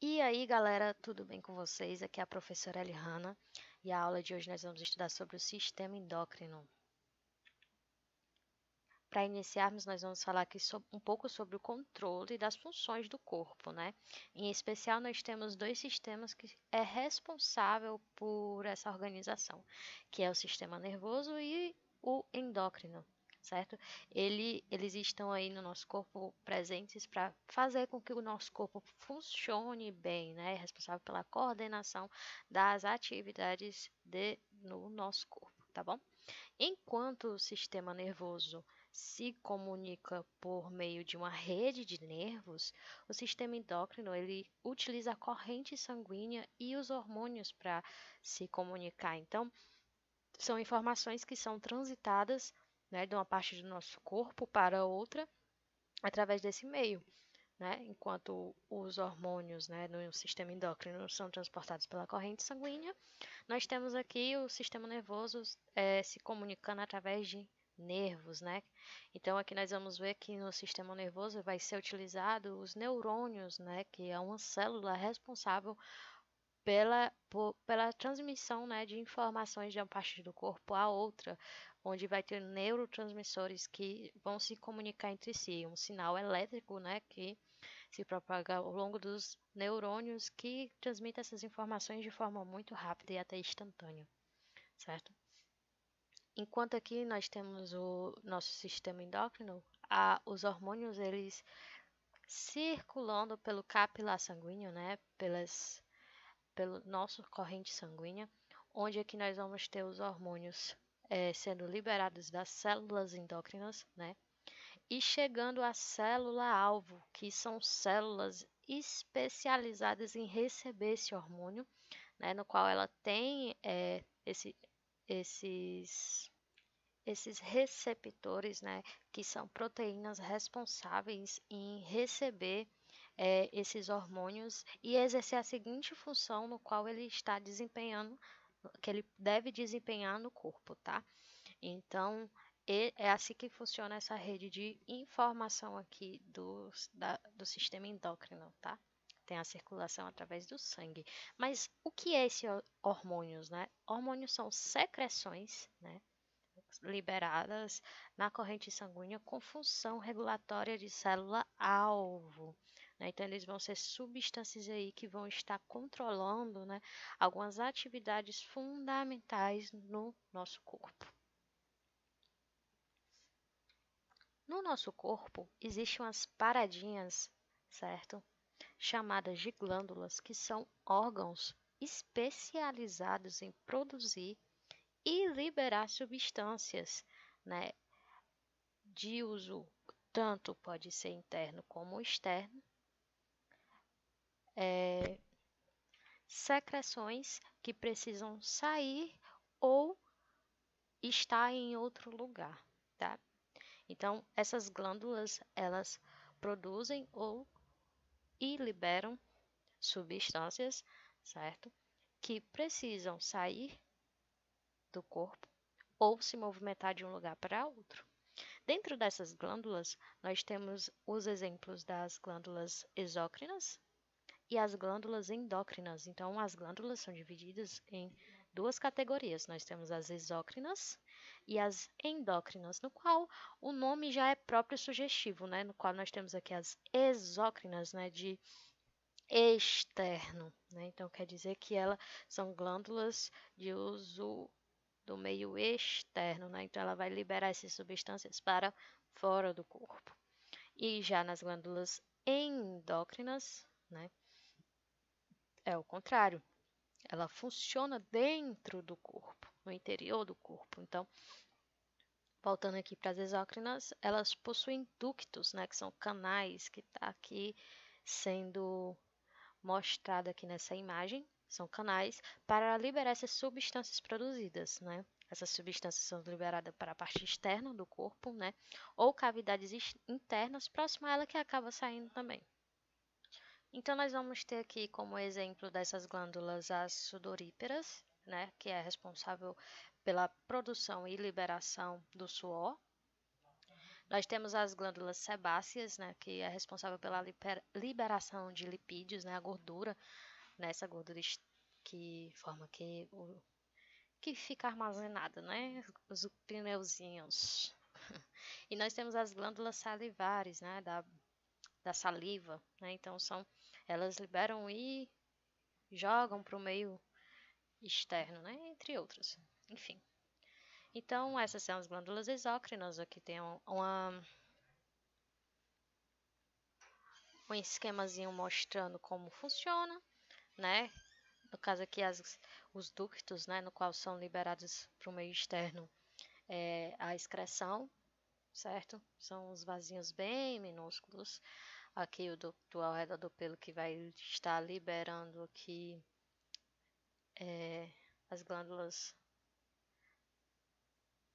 E aí, galera, tudo bem com vocês? Aqui é a professora Eliana e a aula de hoje nós vamos estudar sobre o sistema endócrino. Para iniciarmos, nós vamos falar aqui um pouco sobre o controle das funções do corpo, né? Em especial, nós temos dois sistemas que é responsável por essa organização, que é o sistema nervoso e o endócrino, certo? Eles estão aí no nosso corpo presentes para fazer com que o nosso corpo funcione bem, né? É responsável pela coordenação das atividades no nosso corpo, tá bom? Enquanto o sistema nervoso se comunica por meio de uma rede de nervos, o sistema endócrino ele utiliza a corrente sanguínea e os hormônios para se comunicar. Então, são informações que são transitadas, né, de uma parte do nosso corpo para outra através desse meio. Né? Enquanto os hormônios, né, no sistema endócrino são transportados pela corrente sanguínea, nós temos aqui o sistema nervoso se comunicando através de nervos, né? Então aqui nós vamos ver que no sistema nervoso vai ser utilizado os neurônios, né, que é uma célula responsável pela transmissão, né, de informações de uma parte do corpo a outra, onde vai ter neurotransmissores que vão se comunicar entre si, um sinal elétrico, né, que se propaga ao longo dos neurônios que transmite essas informações de forma muito rápida e até instantânea, certo? Enquanto aqui nós temos o nosso sistema endócrino, os hormônios eles circulando pelo capilar sanguíneo, né, pelo nosso corrente sanguínea, onde aqui nós vamos ter os hormônios sendo liberados das células endócrinas, né, e chegando à célula-alvo, que são células especializadas em receber esse hormônio, né, no qual ela tem esses, esses receptores, né, que são proteínas responsáveis em receber esses hormônios e exercer a seguinte função no qual ele está desempenhando, que ele deve desempenhar no corpo, tá? Então, é assim que funciona essa rede de informação aqui do sistema endócrino, tá? Tem a circulação através do sangue. Mas o que é esse hormônios, né? Hormônios são secreções, né? Liberadas na corrente sanguínea com função regulatória de célula-alvo. Né? Então, eles vão ser substâncias aí que vão estar controlando, né, algumas atividades fundamentais no nosso corpo. No nosso corpo, existem umas paradinhas, certo? Chamadas de glândulas, que são órgãos especializados em produzir e liberar substâncias, né, de uso tanto pode ser interno como externo, secreções que precisam sair ou estar em outro lugar, tá? Então, essas glândulas, elas produzem ou e liberam substâncias, certo? Que precisam sair do corpo ou se movimentar de um lugar para outro. Dentro dessas glândulas, nós temos os exemplos das glândulas exócrinas e as glândulas endócrinas. Então, as glândulas são divididas em duas categorias. Nós temos as exócrinas e as endócrinas, no qual o nome já é próprio sugestivo, né? No qual nós temos aqui as exócrinas, né? De externo, né? Então, quer dizer que elas são glândulas de uso do meio externo, né? Então, ela vai liberar essas substâncias para fora do corpo. E já nas glândulas endócrinas, né? É o contrário. Ela funciona dentro do corpo, no interior do corpo. Então, voltando aqui para as exócrinas, elas possuem ductos, né? Que são canais que está aqui sendo mostrado aqui nessa imagem, são canais para liberar essas substâncias produzidas, né? Essas substâncias são liberadas para a parte externa do corpo, né? Ou cavidades internas próximas a ela que acaba saindo também. Então, nós vamos ter aqui como exemplo dessas glândulas as sudoríparas, né? Que é responsável pela produção e liberação do suor. Nós temos as glândulas sebáceas, né, que é responsável pela liberação de lipídios, né, a gordura, né, essa gordura que forma que fica armazenada, né, os pneuzinhos. E nós temos as glândulas salivares, né, da saliva, né, então elas liberam e jogam para o meio externo, né, entre outras, enfim. Então, essas são as glândulas exócrinas. Aqui tem um esquemazinho mostrando como funciona, né? No caso aqui, os ductos, né, no qual são liberados para o meio externo a excreção, certo? São os vasinhos bem minúsculos. Aqui o ducto ao redor do pelo que vai estar liberando aqui as glândulas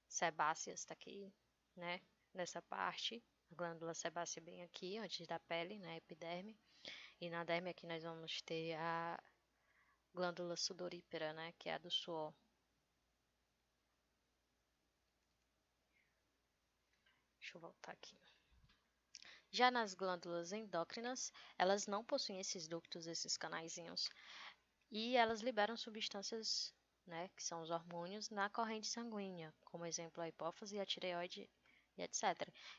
sebáceas, está aqui, né? Nessa parte, a glândula sebácea bem aqui, antes da pele, né? Epiderme. E na derme aqui nós vamos ter a glândula sudorípara, né? Que é a do suor. Deixa eu voltar aqui. Já nas glândulas endócrinas, elas não possuem esses ductos, esses canaizinhos, e elas liberam substâncias, né, que são os hormônios, na corrente sanguínea, como exemplo a hipófise, a tireoide e etc.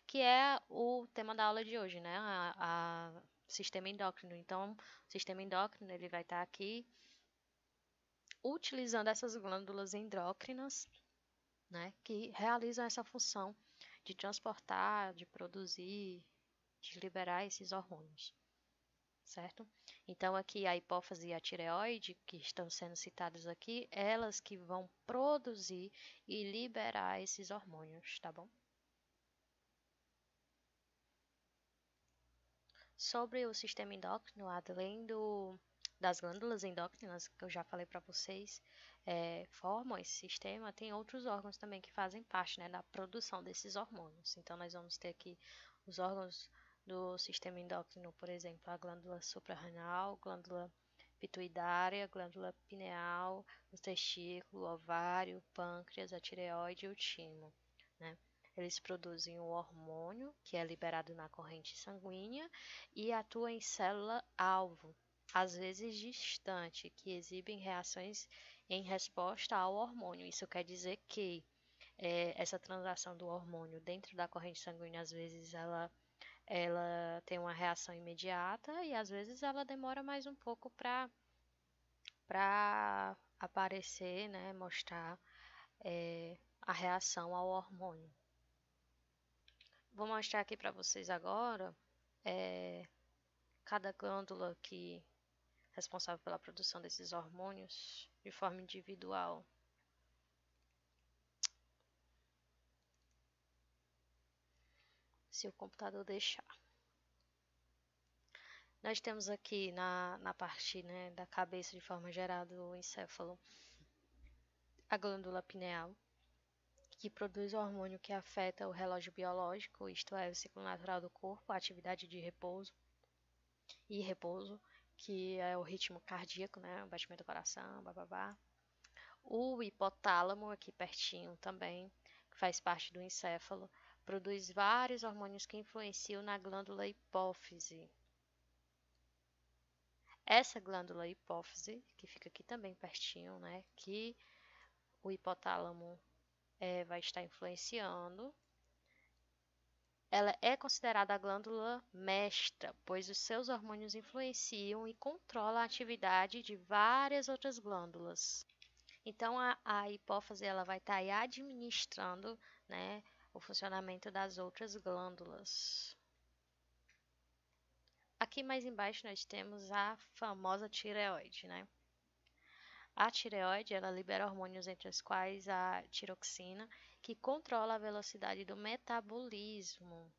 Que é o tema da aula de hoje, né, a sistema endócrino. Então, o sistema endócrino ele vai estar aqui utilizando essas glândulas endócrinas, né, que realizam essa função de transportar, de produzir, de liberar esses hormônios, certo? Então, aqui a hipófise e a tireoide, que estão sendo citadas aqui, elas que vão produzir e liberar esses hormônios, tá bom? Sobre o sistema endócrino, além das glândulas endócrinas, que eu já falei para vocês, formam esse sistema, tem outros órgãos também que fazem parte, né, da produção desses hormônios. Então, nós vamos ter aqui os órgãos do sistema endócrino, por exemplo, a glândula suprarrenal, glândula pituitária, glândula pineal, o testículo, o ovário, o pâncreas, a tireoide e o timo, né? Eles produzem um hormônio que é liberado na corrente sanguínea e atua em célula-alvo, às vezes distante, que exibem reações em resposta ao hormônio. Isso quer dizer que essa transação do hormônio dentro da corrente sanguínea, às vezes ela tem uma reação imediata e às vezes ela demora mais um pouco para aparecer, né, mostrar a reação ao hormônio. Vou mostrar aqui para vocês agora cada glândula que é responsável pela produção desses hormônios de forma individual. Se o computador deixar. Nós temos aqui na parte, né, da cabeça, de forma geral, do encéfalo, a glândula pineal, que produz o hormônio que afeta o relógio biológico, isto é, o ciclo natural do corpo, a atividade de repouso e repouso, que é o ritmo cardíaco, né, o batimento do coração, bababá. O hipotálamo, aqui pertinho também, que faz parte do encéfalo, produz vários hormônios que influenciam na glândula hipófise. Essa glândula hipófise, que fica aqui também pertinho, né, que o hipotálamo vai estar influenciando, ela é considerada a glândula mestra, pois os seus hormônios influenciam e controlam a atividade de várias outras glândulas. Então, a hipófise ela vai estar aí administrando, né, o funcionamento das outras glândulas. Aqui mais embaixo nós temos a famosa tireoide, né? A tireoide, ela libera hormônios entre os quais a tiroxina, que controla a velocidade do metabolismo,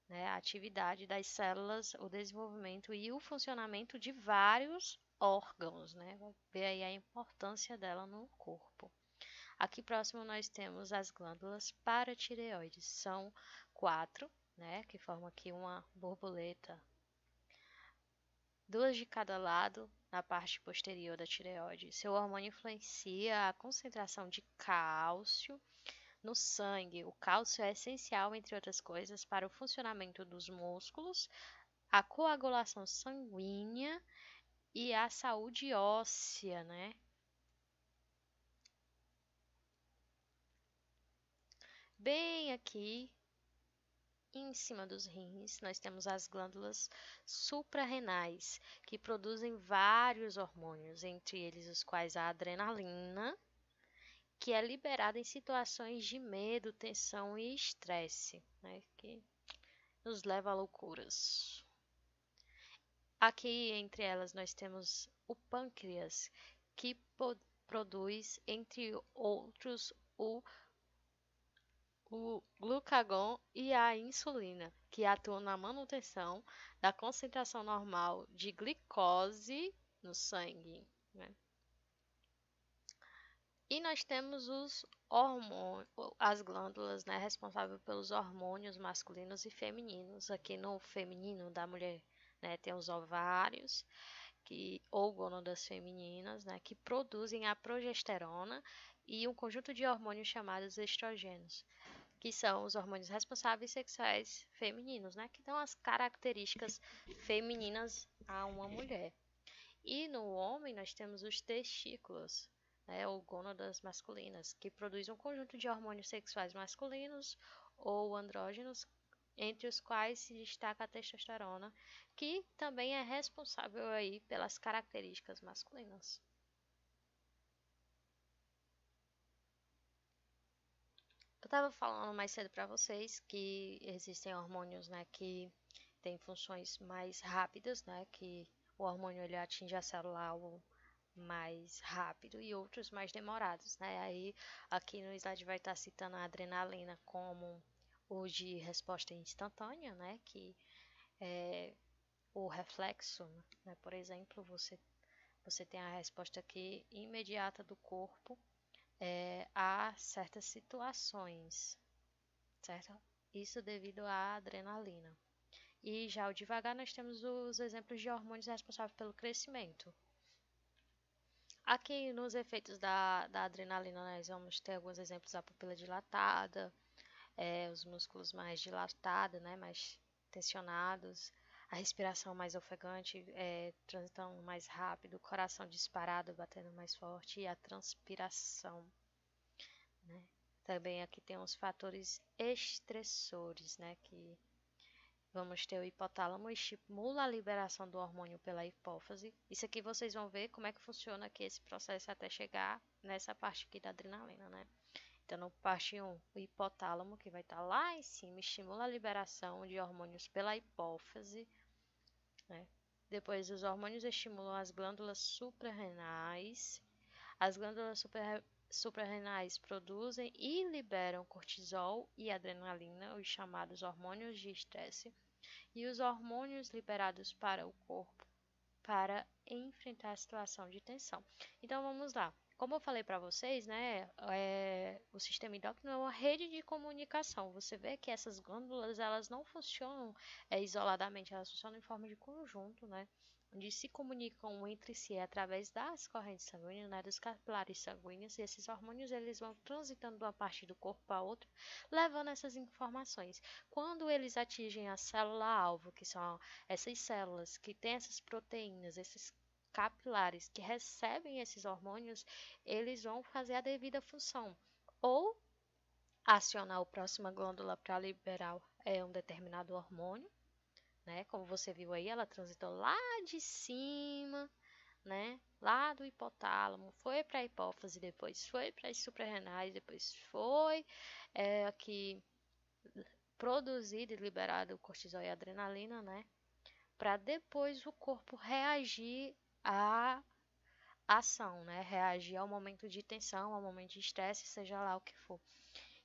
né? A atividade das células, o desenvolvimento e o funcionamento de vários órgãos, né? Vai ver aí a importância dela no corpo. Aqui próximo nós temos as glândulas paratireoides, são 4, né? Que formam aqui uma borboleta, 2 de cada lado na parte posterior da tireoide. Seu hormônio influencia a concentração de cálcio no sangue. O cálcio é essencial, entre outras coisas, para o funcionamento dos músculos, a coagulação sanguínea e a saúde óssea, né? Bem aqui em cima dos rins, nós temos as glândulas suprarrenais, que produzem vários hormônios, entre eles os quais a adrenalina, que é liberada em situações de medo, tensão e estresse, né? Que nos leva a loucuras. Aqui entre elas nós temos o pâncreas, que produz, entre outros, o glucagon e a insulina, que atuam na manutenção da concentração normal de glicose no sangue, né? E nós temos os hormônios, as glândulas, né, responsáveis pelos hormônios masculinos e femininos. Aqui no feminino da mulher, né, tem os ovários, ou gônadas femininas, né, que produzem a progesterona e um conjunto de hormônios chamados estrogênios, que são os hormônios responsáveis sexuais femininos, né, que dão as características femininas a uma mulher. E no homem nós temos os testículos, né, ou gônadas masculinas, que produzem um conjunto de hormônios sexuais masculinos ou andrógenos, entre os quais se destaca a testosterona, que também é responsável aí pelas características masculinas. Eu estava falando mais cedo para vocês que existem hormônios, né, que têm funções mais rápidas, né, que o hormônio ele atinge a célula-alvo mais rápido e outros mais demorados, né? Aí aqui no slide vai estar citando a adrenalina como o de resposta instantânea, né? Que é o reflexo, né? Por exemplo, você tem a resposta aqui imediata do corpo a certas situações, certo? Isso devido à adrenalina. E já o devagar nós temos os exemplos de hormônios responsáveis pelo crescimento. Aqui nos efeitos da adrenalina, nós vamos ter alguns exemplos da pupila dilatada, os músculos mais dilatados, né, mais tensionados, a respiração mais ofegante, transitando mais rápido, o coração disparado, batendo mais forte e a transpiração, né. Também aqui tem os fatores estressores, né, que vamos ter o hipotálamo, estimula a liberação do hormônio pela hipófise. Isso aqui vocês vão ver como é que funciona aqui esse processo até chegar nessa parte aqui da adrenalina, né? Então, no parte 1, o hipotálamo, que vai estar lá em cima, estimula a liberação de hormônios pela hipófise, né? Depois, os hormônios estimulam as glândulas suprarrenais. As glândulas suprarrenais produzem e liberam cortisol e adrenalina, os chamados hormônios de estresse, e os hormônios liberados para o corpo para enfrentar a situação de tensão. Então vamos lá. Como eu falei para vocês, né, o sistema endócrino é uma rede de comunicação. Você vê que essas glândulas elas não funcionam isoladamente, elas funcionam em forma de conjunto, né, onde se comunicam entre si através das correntes sanguíneas, né, dos capilares sanguíneos, e esses hormônios eles vão transitando de uma parte do corpo para outra, levando essas informações. Quando eles atingem a célula-alvo, que são essas células que têm essas proteínas, esses capilares que recebem esses hormônios, eles vão fazer a devida função. Ou acionar a próxima glândula para liberar um determinado hormônio, né? Como você viu aí, ela transitou lá de cima, né? Lá do hipotálamo, foi para a hipófise, depois foi para as suprarrenais, depois foi aqui produzido e liberado o cortisol e a adrenalina, né? Para depois o corpo reagir à ação, né? Reagir ao momento de tensão, ao momento de estresse, seja lá o que for.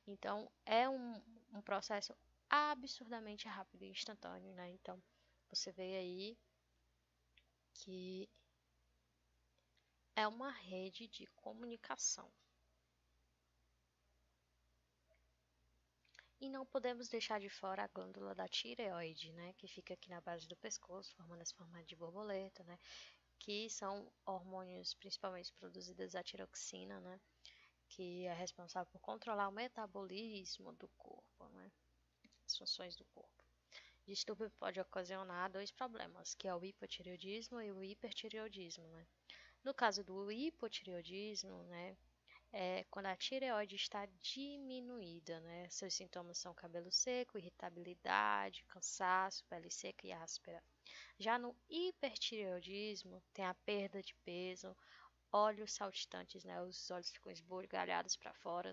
Então, é um processo absurdamente rápido e instantâneo, né? Então, você vê aí que é uma rede de comunicação. E não podemos deixar de fora a glândula da tireoide, né? Que fica aqui na base do pescoço, formando esse formato de borboleta, né? Que são hormônios principalmente produzidos a tiroxina, né? que é responsável por controlar o metabolismo do corpo, né? As funções do corpo. Distúrbio pode ocasionar dois problemas, que é o hipotireoidismo e o hipertireoidismo, né? No caso do hipotireoidismo, né, é quando a tireoide está diminuída, né? Seus sintomas são cabelo seco, irritabilidade, cansaço, pele seca e áspera. Já no hipertireoidismo, tem a perda de peso, olhos saltitantes, né? Os olhos ficam esbugalhados para fora,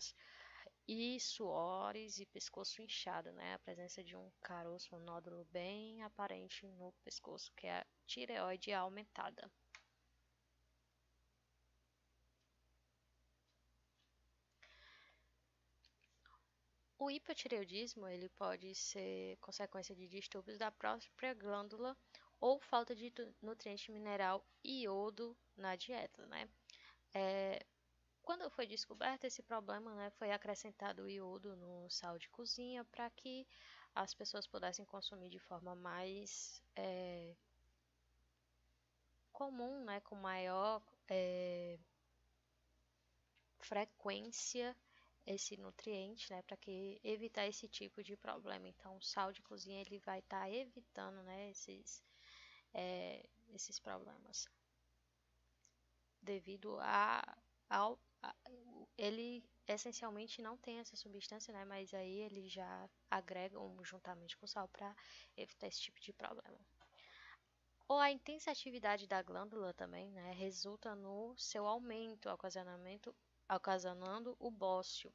e suores e pescoço inchado, né? A presença de um caroço, um nódulo bem aparente no pescoço, que é a tireoide aumentada. O hipotireoidismo ele pode ser consequência de distúrbios da própria glândula ou falta de nutriente mineral e iodo na dieta, né? Quando foi descoberto esse problema, né, foi acrescentado o iodo no sal de cozinha para que as pessoas pudessem consumir de forma mais comum, né, com maior frequência esse nutriente, né, para que evitar esse tipo de problema. Então, o sal de cozinha ele vai estar evitando, né, esses problemas, devido ele essencialmente não tem essa substância, né, mas aí eles já agregam juntamente com o sal para evitar esse tipo de problema. Ou a intensa atividade da glândula também, né, resulta no seu aumento, ocasionando o bócio.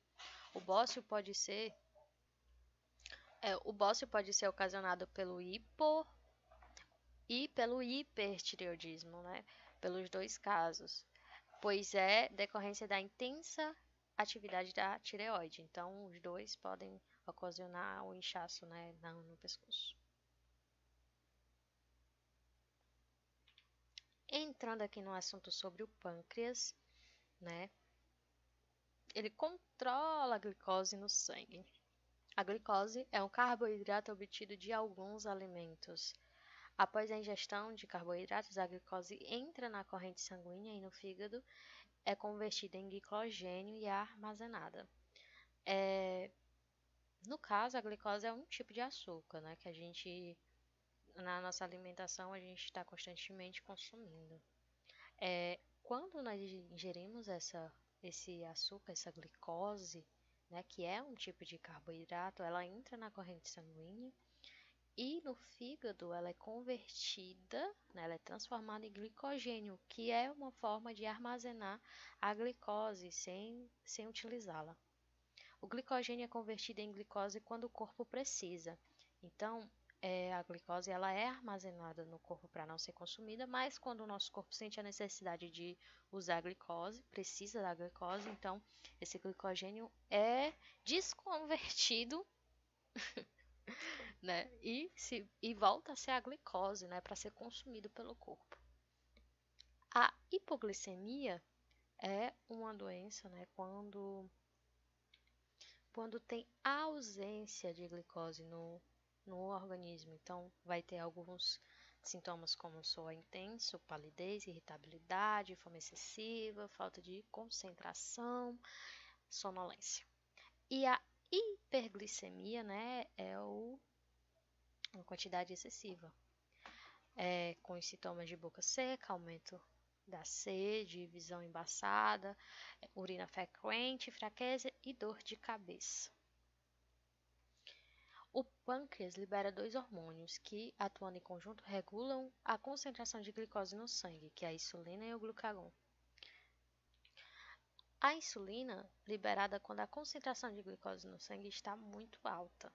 O bócio pode ser ocasionado pelo hipo e pelo hipertireoidismo, né? Pelos dois casos, pois é decorrência da intensa atividade da tireoide. Então, os dois podem ocasionar o inchaço, né, no pescoço. Entrando aqui no assunto sobre o pâncreas, né? Ele controla a glicose no sangue. A glicose é um carboidrato obtido de alguns alimentos. Após a ingestão de carboidratos, a glicose entra na corrente sanguínea e no fígado é convertida em glicogênio e é armazenada. No caso, a glicose é um tipo de açúcar, né, que a gente, na nossa alimentação, a gente está constantemente consumindo. Quando nós ingerimos esse açúcar, essa glicose, né, que é um tipo de carboidrato, ela entra na corrente sanguínea e no fígado ela é convertida, né, ela é transformada em glicogênio, que é uma forma de armazenar a glicose sem utilizá-la. O glicogênio é convertido em glicose quando o corpo precisa. Então, a glicose ela é armazenada no corpo para não ser consumida, mas quando o nosso corpo sente a necessidade de usar a glicose, precisa da glicose, então esse glicogênio é desconvertido, né, e volta a ser a glicose, né, para ser consumido pelo corpo. A hipoglicemia é uma doença, né, quando tem ausência de glicose no organismo. Então, vai ter alguns sintomas como soa intenso, palidez, irritabilidade, fome excessiva, falta de concentração, sonolência. E a hiperglicemia, né, é uma quantidade excessiva, com os sintomas de boca seca, aumento da sede, visão embaçada, urina frequente, fraqueza e dor de cabeça. O pâncreas libera dois hormônios que, atuando em conjunto, regulam a concentração de glicose no sangue, que é a insulina e o glucagon. A insulina, liberada quando a concentração de glicose no sangue está muito alta,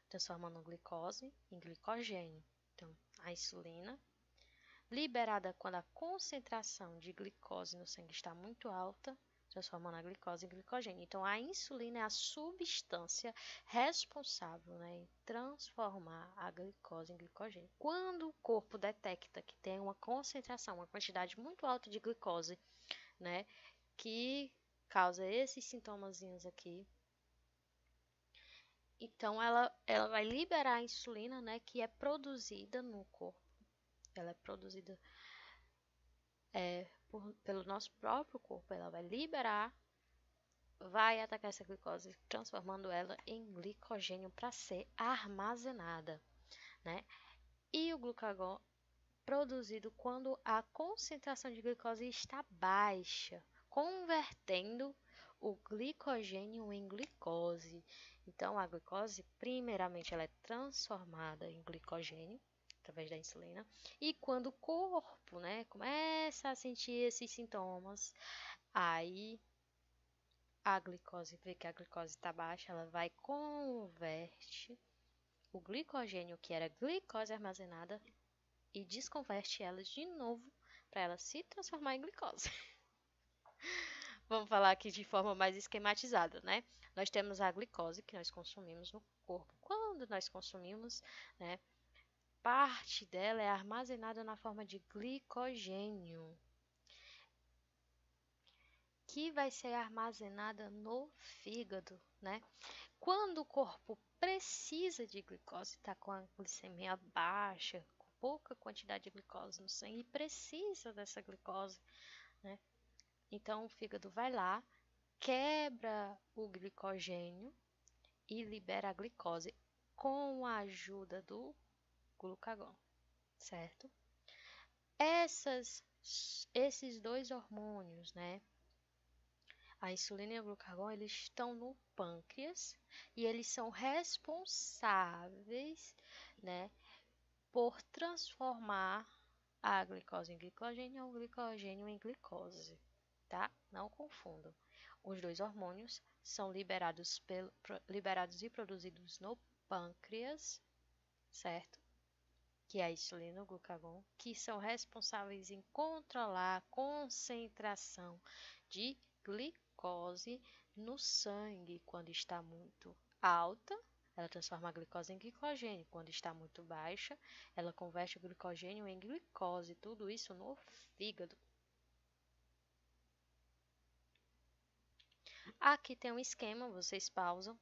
transformando a glicose em glicogênio. Então, a insulina, liberada quando a concentração de glicose no sangue está muito alta, transformando a glicose em glicogênio. Então, a insulina é a substância responsável, né, em transformar a glicose em glicogênio. Quando o corpo detecta que tem uma concentração, uma quantidade muito alta de glicose, né, que causa esses sintomazinhos aqui, então ela vai liberar a insulina, né, que é produzida no corpo. Ela é produzida pelo nosso próprio corpo, ela vai liberar, vai atacar essa glicose, transformando ela em glicogênio para ser armazenada, né? E o glucagon produzido quando a concentração de glicose está baixa, convertendo o glicogênio em glicose. Então, a glicose, primeiramente, ela é transformada em glicogênio através da insulina. E quando o corpo, né, começa a sentir esses sintomas, aí a glicose, vê que a glicose está baixa, ela vai converte o glicogênio, que era glicose armazenada, e desconverte elas de novo para ela se transformar em glicose. Vamos falar aqui de forma mais esquematizada, né? Nós temos a glicose que nós consumimos no corpo. Quando nós consumimos, né, parte dela é armazenada na forma de glicogênio, que vai ser armazenada no fígado, né? Quando o corpo precisa de glicose, está com a glicemia baixa, com pouca quantidade de glicose no sangue e precisa dessa glicose, né? Então o fígado vai lá, quebra o glicogênio e libera a glicose com a ajuda do glucagon, certo? Esses dois hormônios, né? A insulina e o glucagon, eles estão no pâncreas e eles são responsáveis, né, por transformar a glicose em glicogênio ou o glicogênio em glicose, tá? Não confundam. Os dois hormônios são liberados e produzidos no pâncreas, certo? Que é a insulina e o glucagon, que são responsáveis em controlar a concentração de glicose no sangue quando está muito alta. Ela transforma a glicose em glicogênio. Quando está muito baixa, ela converte o glicogênio em glicose. Tudo isso no fígado. Aqui tem um esquema, vocês pausam,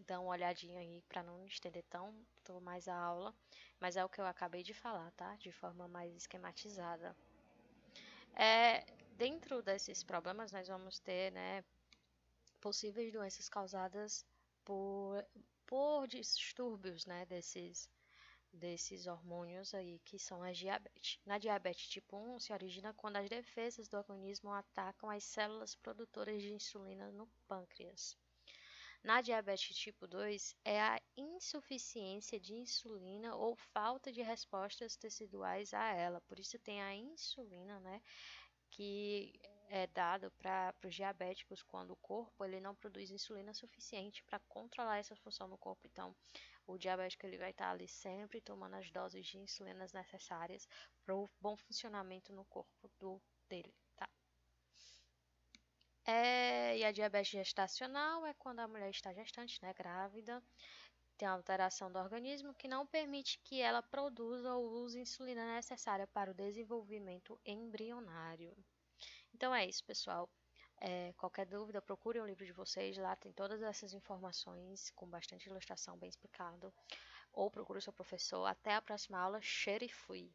dão uma olhadinha aí para não estender tanto mais a aula, mas é o que eu acabei de falar, tá? De forma mais esquematizada. Dentro desses problemas, nós vamos ter, né, possíveis doenças causadas por distúrbios, né, desses hormônios aí, que são a diabetes. Na diabetes tipo 1, se origina quando as defesas do organismo atacam as células produtoras de insulina no pâncreas. Na diabetes tipo 2, é a insuficiência de insulina ou falta de respostas teciduais a ela. Por isso tem a insulina, né, que é dado para os diabéticos quando o corpo ele não produz insulina suficiente para controlar essa função no corpo. Então, o diabético ele vai estar ali sempre tomando as doses de insulinas necessárias para o bom funcionamento no corpo dele, tá? E a diabetes gestacional é quando a mulher está gestante, né, grávida, tem uma alteração do organismo que não permite que ela produza ou use insulina necessária para o desenvolvimento embrionário. Então é isso, pessoal. Qualquer dúvida, procure o livro de vocês, lá tem todas essas informações com bastante ilustração, bem explicado. Ou procure o seu professor. Até a próxima aula. Cheiro e fui!